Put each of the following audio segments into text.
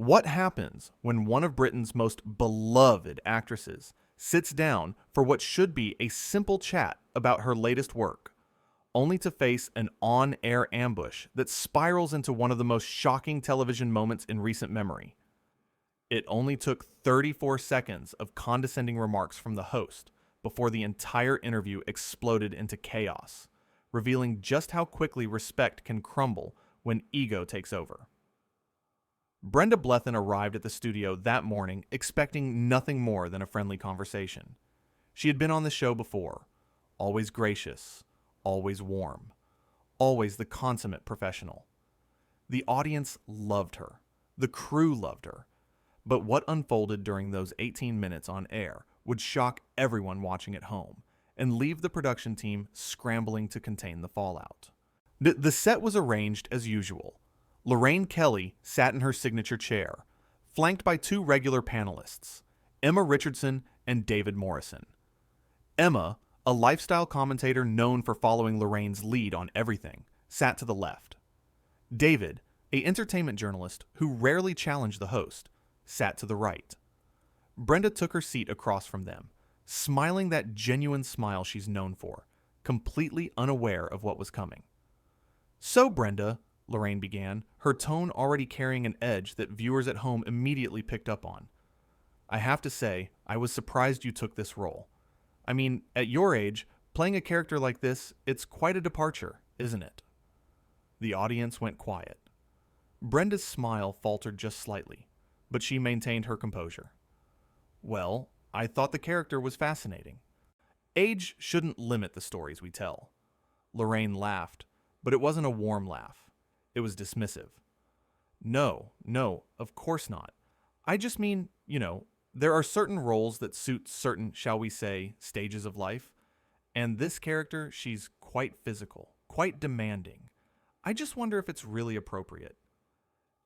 What happens when one of Britain's most beloved actresses sits down for what should be a simple chat about her latest work, only to face an on-air ambush that spirals into one of the most shocking television moments in recent memory? It only took 34 seconds of condescending remarks from the host before the entire interview exploded into chaos, revealing just how quickly respect can crumble when ego takes over. Brenda Blethyn arrived at the studio that morning expecting nothing more than a friendly conversation. She had been on the show before, always gracious, always warm, always the consummate professional. The audience loved her. The crew loved her. But what unfolded during those 18 minutes on air would shock everyone watching at home and leave the production team scrambling to contain the fallout. The set was arranged as usual. Lorraine Kelly sat in her signature chair, flanked by two regular panelists, Emma Richardson and David Morrison. Emma, a lifestyle commentator known for following Lorraine's lead on everything, sat to the left. David, an entertainment journalist who rarely challenged the host, sat to the right. Brenda took her seat across from them, smiling that genuine smile she's known for, completely unaware of what was coming. "So, Brenda," Lorraine began, her tone already carrying an edge that viewers at home immediately picked up on. "I have to say, I was surprised you took this role. I mean, at your age, playing a character like this, it's quite a departure, isn't it?" The audience went quiet. Brenda's smile faltered just slightly, but she maintained her composure. "Well, I thought the character was fascinating. Age shouldn't limit the stories we tell." Lorraine laughed, but it wasn't a warm laugh. It was dismissive. No, of course not. I just mean, there are certain roles that suit certain, shall we say, stages of life. And this character, she's quite physical, quite demanding. I just wonder if it's really appropriate."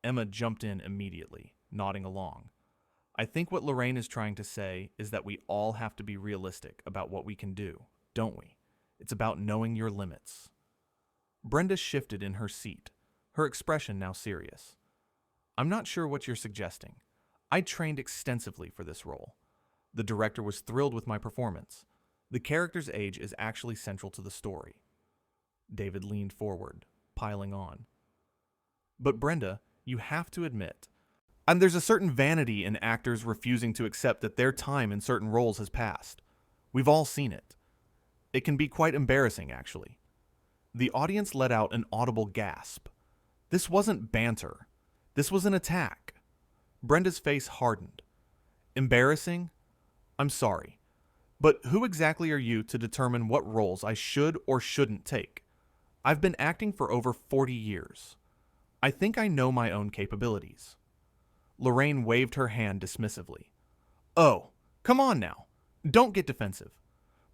Emma jumped in immediately, nodding along. "I think what Lorraine is trying to say is that we all have to be realistic about what we can do, don't we? It's about knowing your limits." Brenda shifted in her seat, her expression now serious. "I'm not sure what you're suggesting. I trained extensively for this role. The director was thrilled with my performance. The character's age is actually central to the story." David leaned forward, piling on. "But Brenda, you have to admit, and there's a certain vanity in actors refusing to accept that their time in certain roles has passed. We've all seen it. It can be quite embarrassing, actually." The audience let out an audible gasp. This wasn't banter. This was an attack. Brenda's face hardened. "Embarrassing? I'm sorry. But who exactly are you to determine what roles I should or shouldn't take? I've been acting for over 40 years. I think I know my own capabilities." Lorraine waved her hand dismissively. "Oh, come on now. Don't get defensive.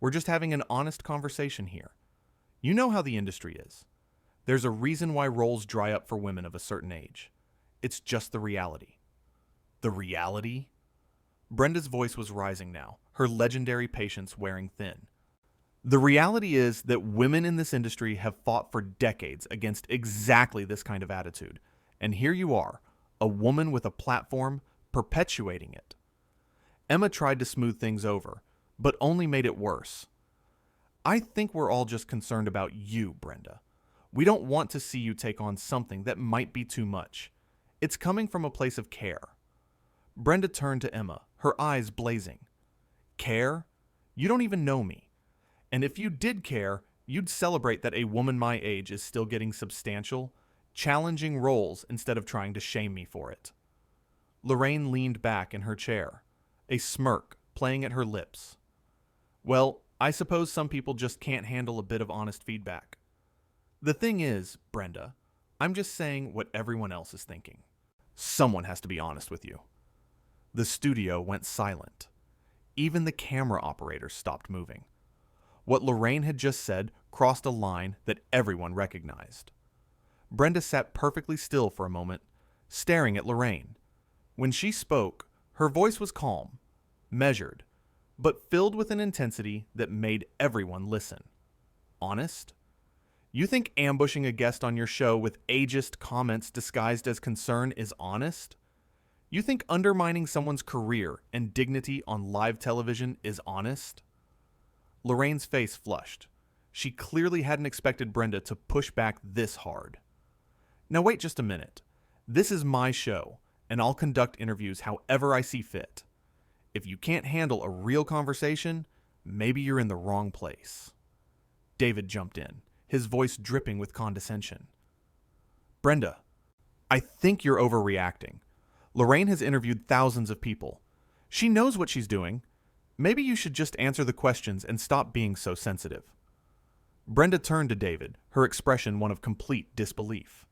We're just having an honest conversation here. You know how the industry is. There's a reason why roles dry up for women of a certain age. It's just the reality." "The reality?" Brenda's voice was rising now, her legendary patience wearing thin. "The reality is that women in this industry have fought for decades against exactly this kind of attitude. And here you are, a woman with a platform, perpetuating it." Emma tried to smooth things over, but only made it worse. "I think we're all just concerned about you, Brenda. We don't want to see you take on something that might be too much. It's coming from a place of care." Brenda turned to Emma, her eyes blazing. "Care? You don't even know me. And if you did care, you'd celebrate that a woman my age is still getting substantial, challenging roles instead of trying to shame me for it." Lorraine leaned back in her chair, a smirk playing at her lips. "Well, I suppose some people just can't handle a bit of honest feedback. The thing is, Brenda, I'm just saying what everyone else is thinking. Someone has to be honest with you." The studio went silent. Even the camera operators stopped moving. What Lorraine had just said crossed a line that everyone recognized. Brenda sat perfectly still for a moment, staring at Lorraine. When she spoke, her voice was calm, measured, but filled with an intensity that made everyone listen. Honest? You think ambushing a guest on your show with ageist comments disguised as concern is honest? You think undermining someone's career and dignity on live television is honest? Lorraine's face flushed. She clearly hadn't expected Brenda to push back this hard. Now wait just a minute. This is my show, and I'll conduct interviews however I see fit. If you can't handle a real conversation, maybe you're in the wrong place. David jumped in, his voice dripping with condescension. Brenda, I think you're overreacting. Lorraine has interviewed thousands of people. She knows what she's doing. Maybe you should just answer the questions and stop being so sensitive. Brenda turned to David, her expression one of complete disbelief.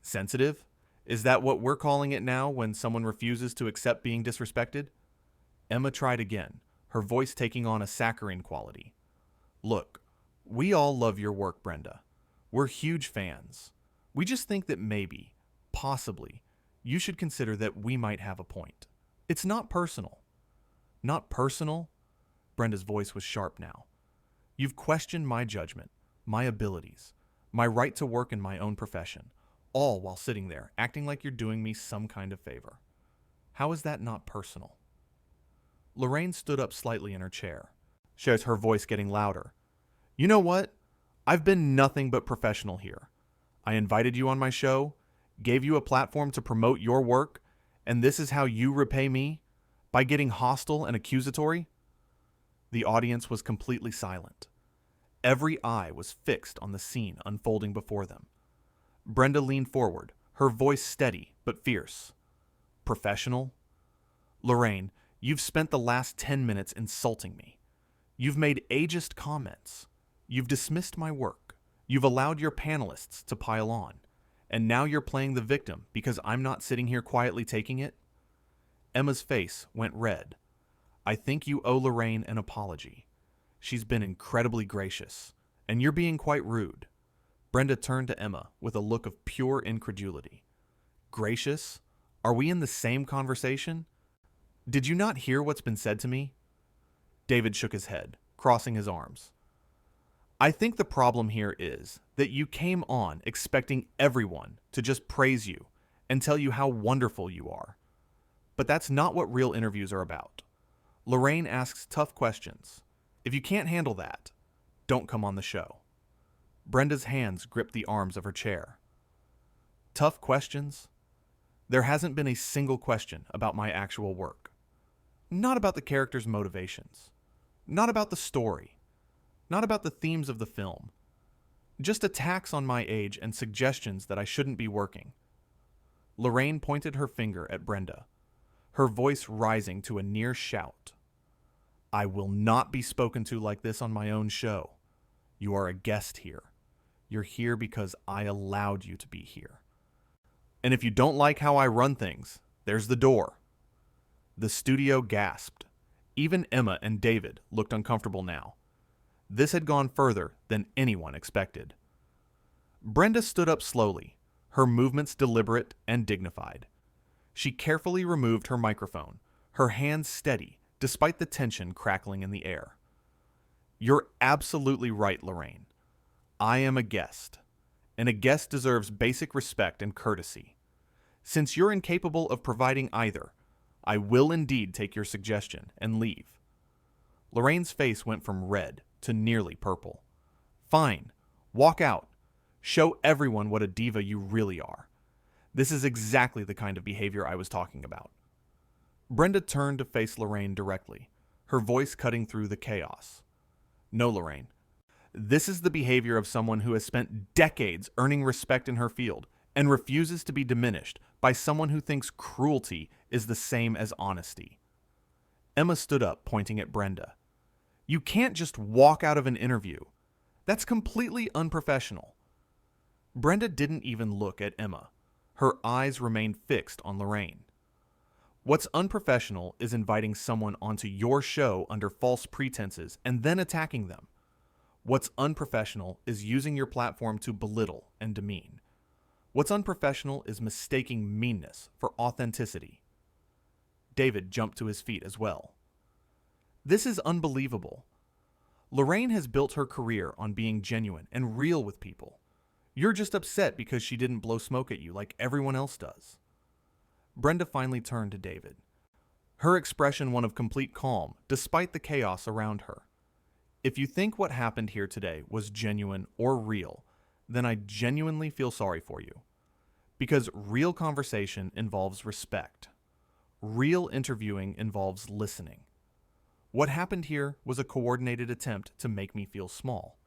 Sensitive? Is that what we're calling it now when someone refuses to accept being disrespected? Emma tried again, her voice taking on a saccharine quality. Look, we all love your work, Brenda. We're huge fans. We just think that maybe, possibly, you should consider that we might have a point. It's not personal. Not personal? Brenda's voice was sharp now. You've questioned my judgment, my abilities, my right to work in my own profession, all while sitting there, acting like you're doing me some kind of favor. How is that not personal? Lorraine stood up slightly in her chair, shares her voice getting louder. You know what? I've been nothing but professional here. I invited you on my show, gave you a platform to promote your work, and this is how you repay me? By getting hostile and accusatory? The audience was completely silent. Every eye was fixed on the scene unfolding before them. Brenda leaned forward, her voice steady but fierce. Professional? Lorraine, you've spent the last 10 minutes insulting me. You've made ageist comments. You've dismissed my work. You've allowed your panelists to pile on. And now you're playing the victim because I'm not sitting here quietly taking it? Emma's face went red. I think you owe Lorraine an apology. She's been incredibly gracious, and you're being quite rude. Brenda turned to Emma with a look of pure incredulity. Gracious? Are we in the same conversation? Did you not hear what's been said to me? David shook his head, crossing his arms. I think the problem here is that you came on expecting everyone to just praise you and tell you how wonderful you are. But that's not what real interviews are about. Lorraine asks tough questions. If you can't handle that, don't come on the show. Brenda's hands gripped the arms of her chair. Tough questions? There hasn't been a single question about my actual work. Not about the character's motivations. Not about the story. Not about the themes of the film. Just attacks on my age and suggestions that I shouldn't be working. Lorraine pointed her finger at Brenda, her voice rising to a near shout. I will not be spoken to like this on my own show. You are a guest here. You're here because I allowed you to be here. And if you don't like how I run things, there's the door. The studio gasped. Even Emma and David looked uncomfortable now. This had gone further than anyone expected. Brenda stood up slowly, her movements deliberate and dignified. She carefully removed her microphone, her hands steady despite the tension crackling in the air. You're absolutely right, Lorraine. I am a guest, and a guest deserves basic respect and courtesy. Since you're incapable of providing either, I will indeed take your suggestion and leave. Lorraine's face went from red to nearly purple. Fine, walk out. Show everyone what a diva you really are. This is exactly the kind of behavior I was talking about. Brenda turned to face Lorraine directly, her voice cutting through the chaos. No, Lorraine. This is the behavior of someone who has spent decades earning respect in her field and refuses to be diminished by someone who thinks cruelty is the same as honesty. Emma stood up, pointing at Brenda. You can't just walk out of an interview. That's completely unprofessional. Brenda didn't even look at Emma. Her eyes remained fixed on Lorraine. What's unprofessional is inviting someone onto your show under false pretenses and then attacking them. What's unprofessional is using your platform to belittle and demean. What's unprofessional is mistaking meanness for authenticity. David jumped to his feet as well. This is unbelievable. Lorraine has built her career on being genuine and real with people. You're just upset because she didn't blow smoke at you like everyone else does. Brenda finally turned to David, her expression one of complete calm despite the chaos around her. If you think what happened here today was genuine or real, then I genuinely feel sorry for you. Because real conversation involves respect. Real interviewing involves listening. What happened here was a coordinated attempt to make me feel small,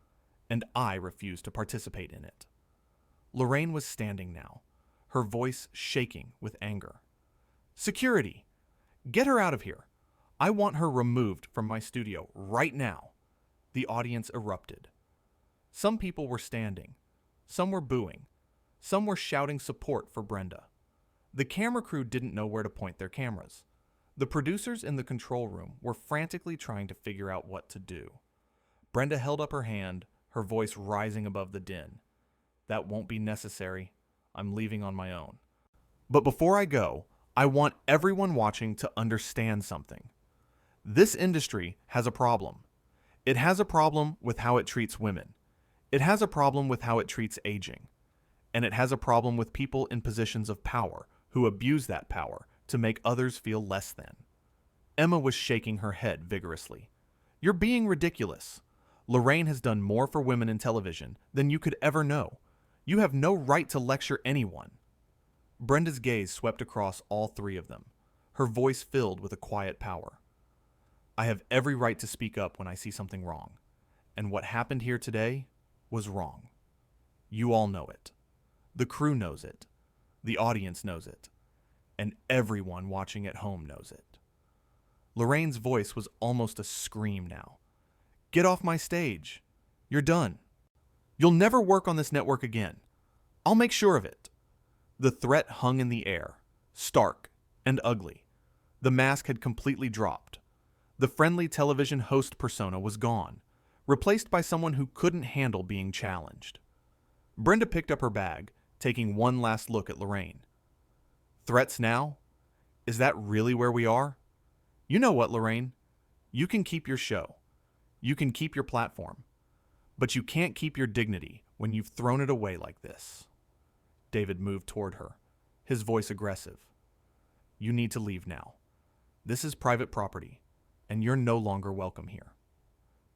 and I refused to participate in it. Lorraine was standing now, her voice shaking with anger. Security! Get her out of here! I want her removed from my studio right now! The audience erupted. Some people were standing, some were booing, some were shouting support for Brenda. The camera crew didn't know where to point their cameras. The producers in the control room were frantically trying to figure out what to do. Brenda held up her hand, her voice rising above the din. That won't be necessary. I'm leaving on my own. But before I go, I want everyone watching to understand something. This industry has a problem. It has a problem with how it treats women. It has a problem with how it treats aging. And it has a problem with people in positions of power who abuse that power to make others feel less than. Emma was shaking her head vigorously. You're being ridiculous. Lorraine has done more for women in television than you could ever know. You have no right to lecture anyone. Brenda's gaze swept across all three of them, her voice filled with a quiet power. I have every right to speak up when I see something wrong. And what happened here today was wrong. You all know it. The crew knows it. The audience knows it. And everyone watching at home knows it. Lorraine's voice was almost a scream now. Get off my stage. You're done. You'll never work on this network again. I'll make sure of it. The threat hung in the air, stark and ugly. The mask had completely dropped. The friendly television host persona was gone, replaced by someone who couldn't handle being challenged. Brenda picked up her bag, taking one last look at Lorraine. Threats now? Is that really where we are? You know what, Lorraine? You can keep your show. You can keep your platform. But you can't keep your dignity when you've thrown it away like this. David moved toward her, his voice aggressive. You need to leave now. This is private property, and you're no longer welcome here.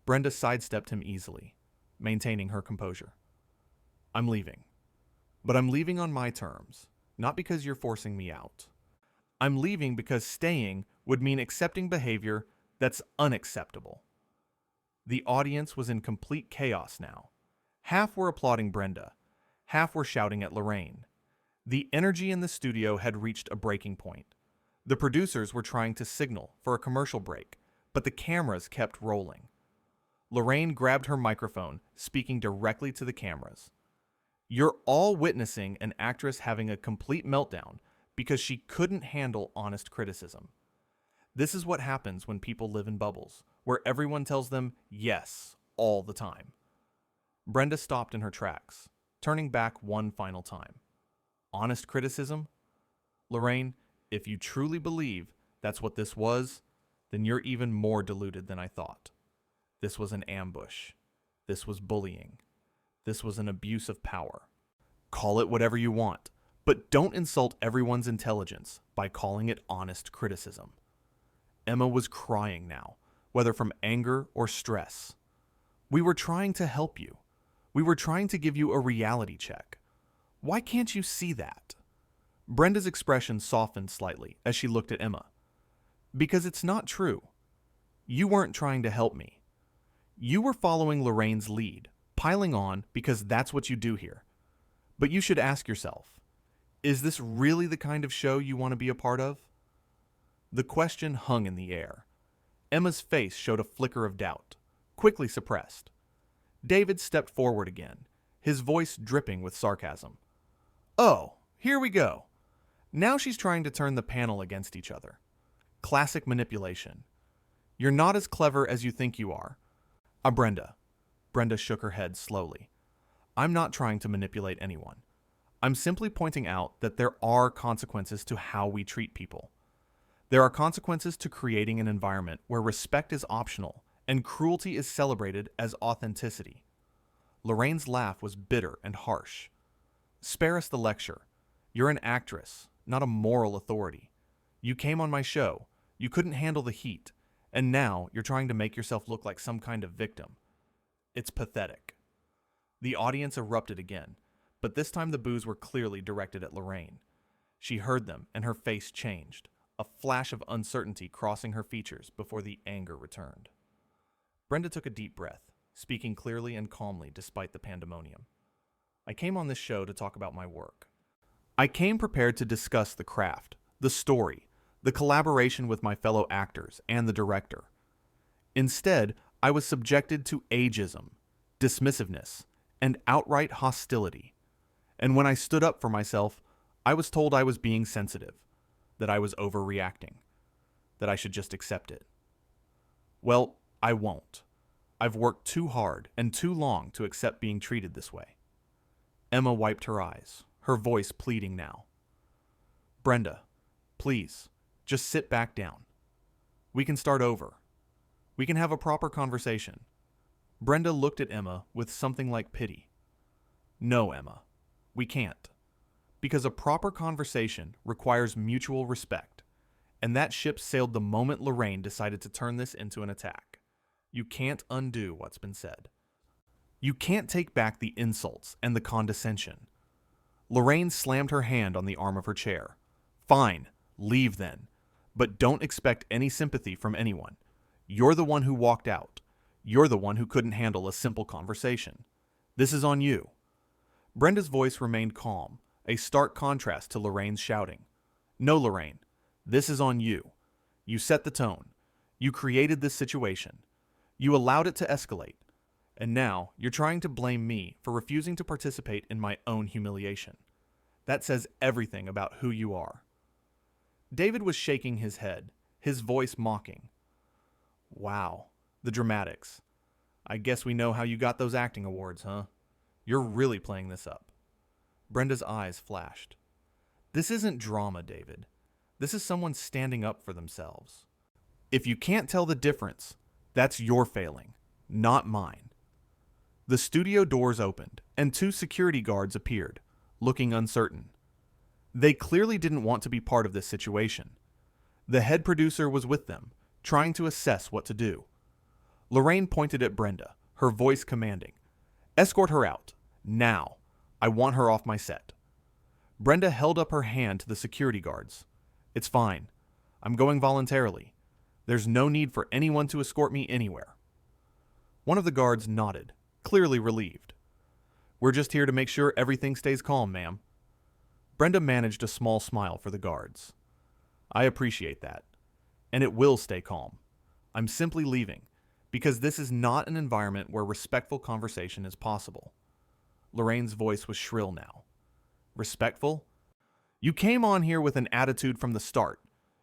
Brenda sidestepped him easily, maintaining her composure. I'm leaving. But I'm leaving on my terms, not because you're forcing me out. I'm leaving because staying would mean accepting behavior that's unacceptable. The audience was in complete chaos now. Half were applauding Brenda, half were shouting at Lorraine. The energy in the studio had reached a breaking point. The producers were trying to signal for a commercial break, but the cameras kept rolling. Lorraine grabbed her microphone, speaking directly to the cameras. You're all witnessing an actress having a complete meltdown because she couldn't handle honest criticism. This is what happens when people live in bubbles, where everyone tells them yes all the time. Brenda stopped in her tracks, turning back one final time. Honest criticism? Lorraine, if you truly believe that's what this was, then you're even more deluded than I thought. This was an ambush. This was bullying. This was an abuse of power. Call it whatever you want, but don't insult everyone's intelligence by calling it honest criticism. Emma was crying now, whether from anger or stress. We were trying to help you. We were trying to give you a reality check. Why can't you see that? Brenda's expression softened slightly as she looked at Emma. Because it's not true. You weren't trying to help me. You were following Lorraine's lead, piling on because that's what you do here. But you should ask yourself, is this really the kind of show you want to be a part of? The question hung in the air. Emma's face showed a flicker of doubt, quickly suppressed. David stepped forward again, his voice dripping with sarcasm. Oh, here we go. Now she's trying to turn the panel against each other. Classic manipulation. You're not as clever as you think you are. Brenda. Brenda shook her head slowly. I'm not trying to manipulate anyone. I'm simply pointing out that there are consequences to how we treat people. There are consequences to creating an environment where respect is optional and cruelty is celebrated as authenticity. Lorraine's laugh was bitter and harsh. Spare us the lecture. You're an actress. not a moral authority. You came on my show, you couldn't handle the heat, and now you're trying to make yourself look like some kind of victim. It's pathetic." The audience erupted again, but this time the boos were clearly directed at Lorraine. She heard them, and her face changed, a flash of uncertainty crossing her features before the anger returned. Brenda took a deep breath, speaking clearly and calmly despite the pandemonium. "I came on this show to talk about my work. I came prepared to discuss the craft, the story, the collaboration with my fellow actors and the director. Instead, I was subjected to ageism, dismissiveness, and outright hostility. And when I stood up for myself, I was told I was being sensitive, that I was overreacting, that I should just accept it. Well, I won't. I've worked too hard and too long to accept being treated this way." Emma wiped her eyes, her voice pleading now. "Brenda, please, just sit back down. We can start over. We can have a proper conversation." Brenda looked at Emma with something like pity. "No, Emma, we can't. Because a proper conversation requires mutual respect, and that ship sailed the moment Lorraine decided to turn this into an attack. You can't undo what's been said. You can't take back the insults and the condescension." Lorraine slammed her hand on the arm of her chair. "Fine, leave then. But don't expect any sympathy from anyone. You're the one who walked out. You're the one who couldn't handle a simple conversation. This is on you." Brenda's voice remained calm, a stark contrast to Lorraine's shouting. "No, Lorraine, this is on you. You set the tone. You created this situation. You allowed it to escalate. And now you're trying to blame me for refusing to participate in my own humiliation. That says everything about who you are." David was shaking his head, his voice mocking. "Wow, the dramatics. I guess we know how you got those acting awards, huh? You're really playing this up." Brenda's eyes flashed. "This isn't drama, David. This is someone standing up for themselves. If you can't tell the difference, that's your failing, not mine." The studio doors opened, and 2 security guards appeared, looking uncertain. They clearly didn't want to be part of this situation. The head producer was with them, trying to assess what to do. Lorraine pointed at Brenda, her voice commanding. "Escort her out. Now. I want her off my set." Brenda held up her hand to the security guards. "It's fine. I'm going voluntarily. There's no need for anyone to escort me anywhere." One of the guards nodded, clearly relieved. "We're just here to make sure everything stays calm, ma'am." Brenda managed a small smile for the guards. "I appreciate that. And it will stay calm. I'm simply leaving, because this is not an environment where respectful conversation is possible." Lorraine's voice was shrill now. "Respectful? You came on here with an attitude from the start.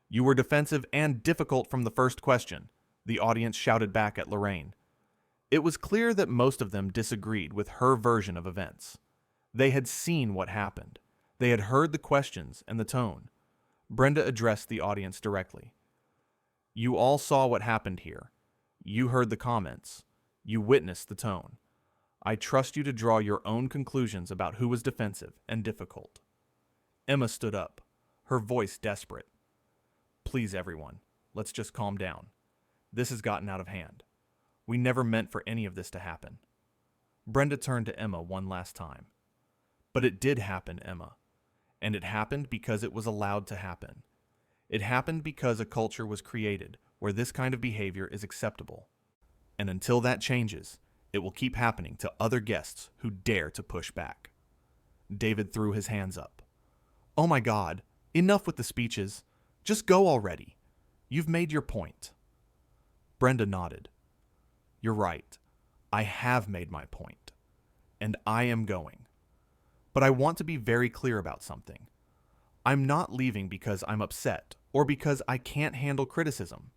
You were defensive and difficult from the first question," the audience shouted back at Lorraine. It was clear that most of them disagreed with her version of events. They had seen what happened. They had heard the questions and the tone. Brenda addressed the audience directly. "You all saw what happened here. You heard the comments. You witnessed the tone. I trust you to draw your own conclusions about who was defensive and difficult." Emma stood up, her voice desperate. "Please, everyone, let's just calm down. This has gotten out of hand. We never meant for any of this to happen." Brenda turned to Emma one last time. "But it did happen, Emma. And it happened because it was allowed to happen. It happened because a culture was created where this kind of behavior is acceptable. And until that changes, it will keep happening to other guests who dare to push back." David threw his hands up. "Oh my God, enough with the speeches. Just go already. You've made your point." Brenda nodded. "You're right. I have made my point. And I am going. But I want to be very clear about something. I'm not leaving because I'm upset or because I can't handle criticism.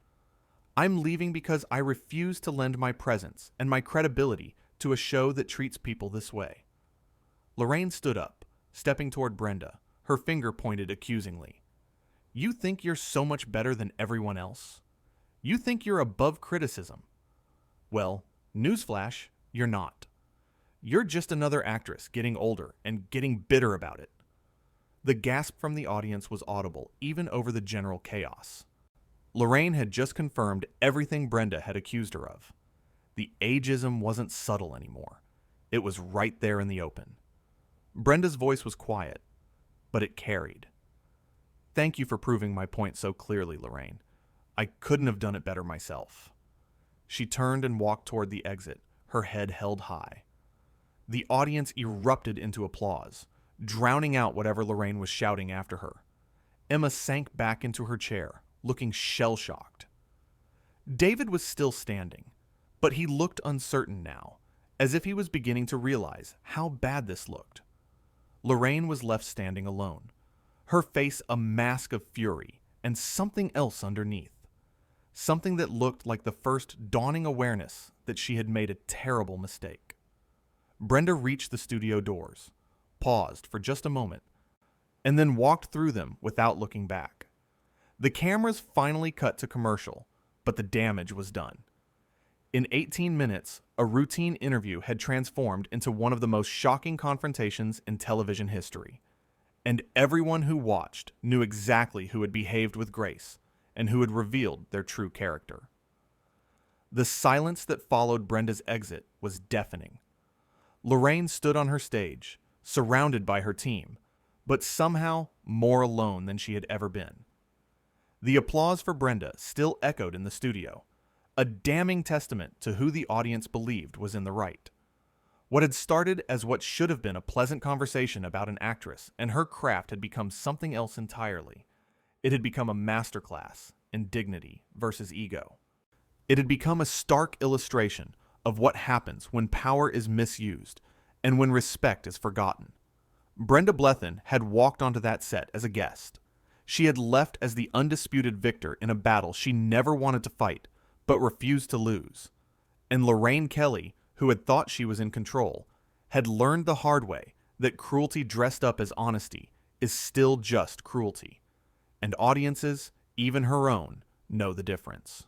I'm leaving because I refuse to lend my presence and my credibility to a show that treats people this way." Lorraine stood up, stepping toward Brenda, her finger pointed accusingly. "You think you're so much better than everyone else? You think you're above criticism? Well, newsflash, you're not. You're just another actress getting older and getting bitter about it." The gasp from the audience was audible, even over the general chaos. Lorraine had just confirmed everything Brenda had accused her of. The ageism wasn't subtle anymore. It was right there in the open. Brenda's voice was quiet, but it carried. "Thank you for proving my point so clearly, Lorraine. I couldn't have done it better myself." She turned and walked toward the exit, her head held high. The audience erupted into applause, drowning out whatever Lorraine was shouting after her. Emma sank back into her chair, looking shell-shocked. David was still standing, but he looked uncertain now, as if he was beginning to realize how bad this looked. Lorraine was left standing alone, her face a mask of fury and something else underneath. Something that looked like the first dawning awareness that she had made a terrible mistake. Brenda reached the studio doors, paused for just a moment, and then walked through them without looking back. The cameras finally cut to commercial, but the damage was done. In 18 minutes, a routine interview had transformed into one of the most shocking confrontations in television history. And everyone who watched knew exactly who had behaved with grace and who had revealed their true character. The silence that followed Brenda's exit was deafening. Lorraine stood on her stage, surrounded by her team, but somehow more alone than she had ever been. The applause for Brenda still echoed in the studio, a damning testament to who the audience believed was in the right. What had started as what should have been a pleasant conversation about an actress and her craft had become something else entirely. It had become a masterclass in dignity versus ego. It had become a stark illustration of what happens when power is misused and when respect is forgotten. Brenda Blethyn had walked onto that set as a guest. She had left as the undisputed victor in a battle she never wanted to fight, but refused to lose. And Lorraine Kelly, who had thought she was in control, had learned the hard way that cruelty dressed up as honesty is still just cruelty. And audiences, even her own, know the difference.